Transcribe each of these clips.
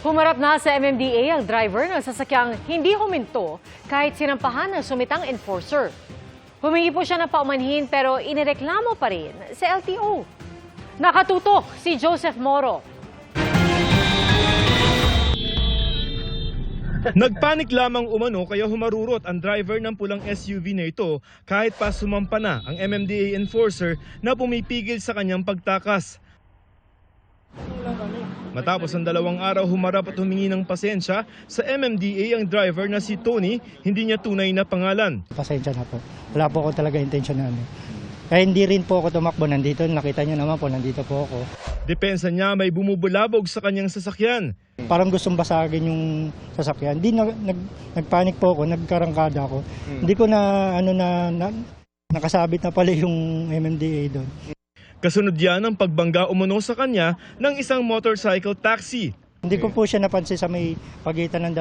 Humarap na sa MMDA ang driver ng sasakyang hindi huminto kahit sinampahan ng sumitang enforcer. Humingi po siya ng paumanhin pero inireklamo pa rin sa LTO. Nakatutok si Joseph Moro. Nagpanik lamang umano kaya humarurot ang driver ng pulang SUV na ito kahit pa sumampa na ang MMDA enforcer na pumipigil sa kanyang pagtakas. Matapos ang 2 araw humarap at humingi ng pasensya sa MMDA ang driver na si Tony, hindi niya tunay na pangalan. Pasensya na po. Wala po ako talaga intensyon na Kaya hindi rin po ako tumakbo. Nandito, nakita niyo naman po, nandito po ako. Depensa niya may bumubulabog sa kanyang sasakyan. Parang gustong basagin yung sasakyan. Hindi nagpanik po ako, nagkarangkada ako. Hindi ko nakasabit na pala yung MMDA doon. Kasunod yan ang pagbangga umano sa kanya ng isang motorcycle taxi. Hindi ko po siya napansin sa may pagitan ng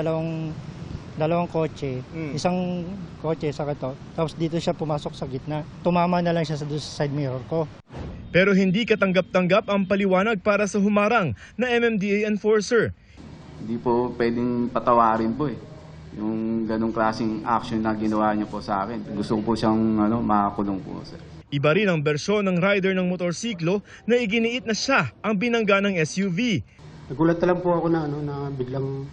dalawang kotse. Isang kotse sa kato. Tapos dito siya pumasok sa gitna. Tumama na lang siya sa side mirror ko. Pero hindi katanggap-tanggap ang paliwanag para sa humarang na MMDA enforcer. Hindi po pwedeng patawarin po yung ganong klaseng action na ginawa niyo po sa akin. Gusto ko po siyang makakulong po, sir. Iba rin ang bersyon ng rider ng motorsiklo na iginiit na siya ang binangga ng SUV. Nagulat na lang po ako na biglang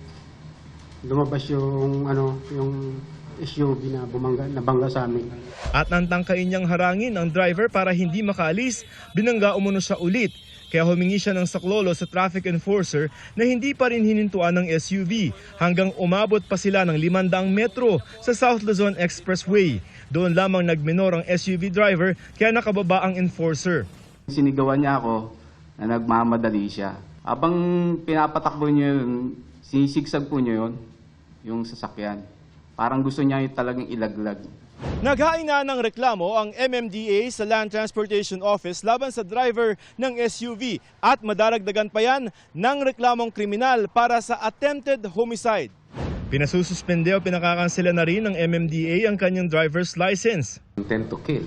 lumabas yung SUV na nabangga sa amin. At nang tangkain niyang harangin ang driver para hindi makaalis, binangga umano siya ulit. Kaya humingi siya ng saklolo sa traffic enforcer na hindi pa rin hinintuan ng SUV hanggang umabot pa sila ng 500 metro sa South Luzon Expressway. Doon lamang nagminor ang SUV driver kaya nakababa ang enforcer. Sinigawan niya ako na nagmamadali siya. Habang pinapatakbo niya yun, sinisigsag po niya yun, yung sasakyan. Parang gusto niya talagang ilaglag. Naghain na ng reklamo ang MMDA sa Land Transportation Office laban sa driver ng SUV at madaragdagan pa yan ng reklamong kriminal para sa attempted homicide. Pinasususpende o pinakakansela na rin ng MMDA ang kanyang driver's license. Intent to kill.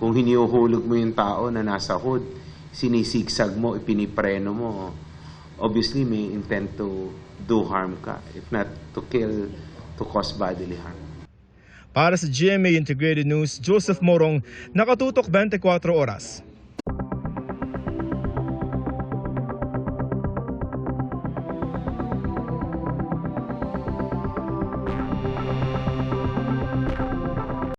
Kung hiniuhulog mo yung tao na nasa hood, sinisigsag mo, ipinipreno mo, obviously may intent to do harm ka. If not to kill, to cause bodily harm. Para sa GMA Integrated News, Joseph Morong, nakatutok 24 oras.